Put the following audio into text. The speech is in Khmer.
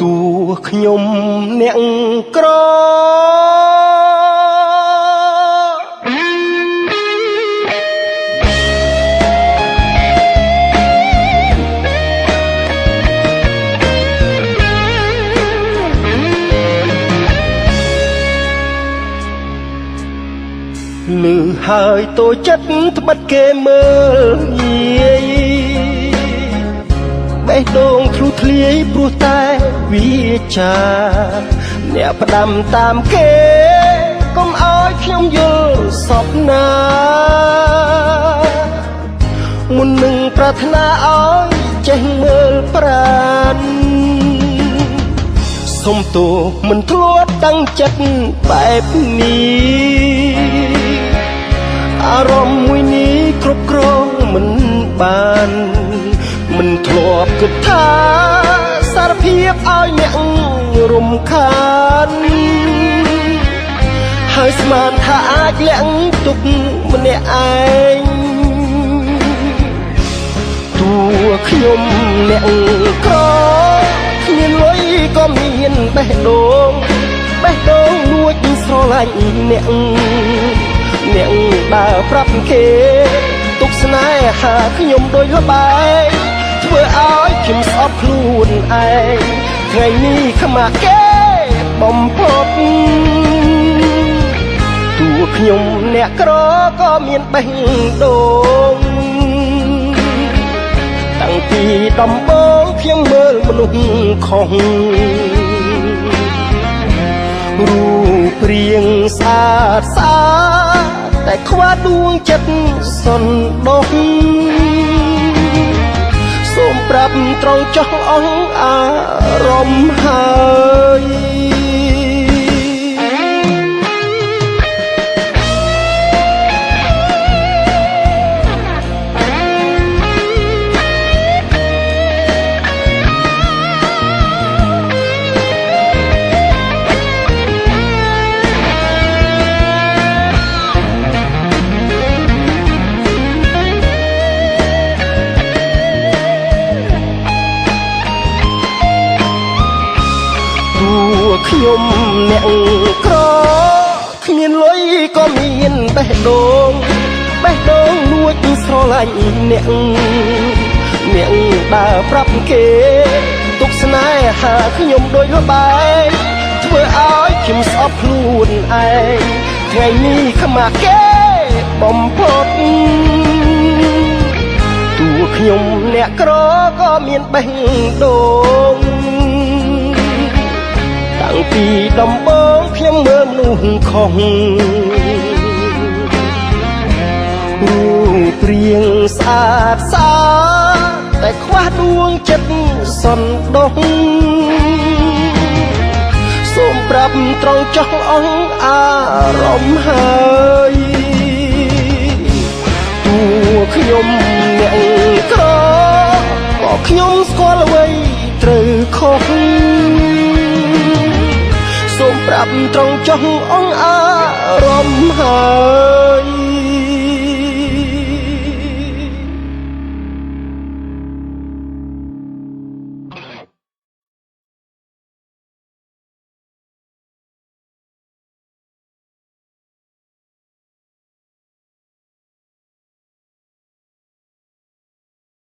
តួខ្ញុំអ្នកក្រលឺហើយតូចចិត្តត្បិតគេមើលយាយបេះដូងធ្លុះធ្លាយព្រោះតែវាចាអ្នកផ្ដាំតាមគេកុំឲ្យខ្ញុំយល់សពណាមុននឹងប្រាថ្នាឲ្យចេះមើលប្រាណសុំទោសមិនធ្លាប់តាំងចិត្តបែបនេះអារម្មណ៍មួយនេះគ្រប់គ្រងមិនបានមិនធ្លាប់គិតថាសារភាពឲ្យអ្នករំខានហើយស្មានថាអាចលាក់ទុកម្នាក់ឯងតួខ្ញុំអ្នកក្រគ្មានលុយក៏មានបេះដូងនួចស្រឡាញ់អ្នកដើរប្រាប់គេទុកស្នេហាខ្ញុំដូចលបែងធ្វើឲ្យខ្ញុំស្អប់ខ្លួនឯងថ្ងៃនេះខ្មាស់គេបំផុតតួខ្ញុំអ្នកក្រក៏មានបេះដូងតាំងពីដំបូងខ្ញុំមើលមនុស្សខុសរូបរាងស្អាតស្អាតតែខ្វះដួងចិត្តសន្តោសសូមប្រាប់ត្រង់ចោះអស់អារម្មណ៍ហើយខ្ញុំអ្នកក្រគ្មានលុយក៏មានបេះដូងនួចស្រឡាញ់អ្នកដើរប្រាប់គេទុកស្នេហាខ្ញុំដូចលបែងធ្វើឲ្យខ្ញុំស្អប់ខ្លួនឯងថ្ងៃនេះខ្មាស់គេបំផុតតួខ្ញុំអ្នកក្រក៏មានបេះដូងតាំងពីដំបូងខ្ញុំមើលមនុស្សខុសរូបរាងស្អាតស្អាតតែខ្វះដួងចិត្តសន្តោសសូមប្រាប់ត្រង់ចោះអស់អារម្មណ៍ហើយតួខ្ញុំអ្នកក្រក៏ខ្ញុំស្គាល់អ្វីត្រូវខុសសូមប្រាប់ត្រង់ចោះអស់អារម្មណ៍ហើយ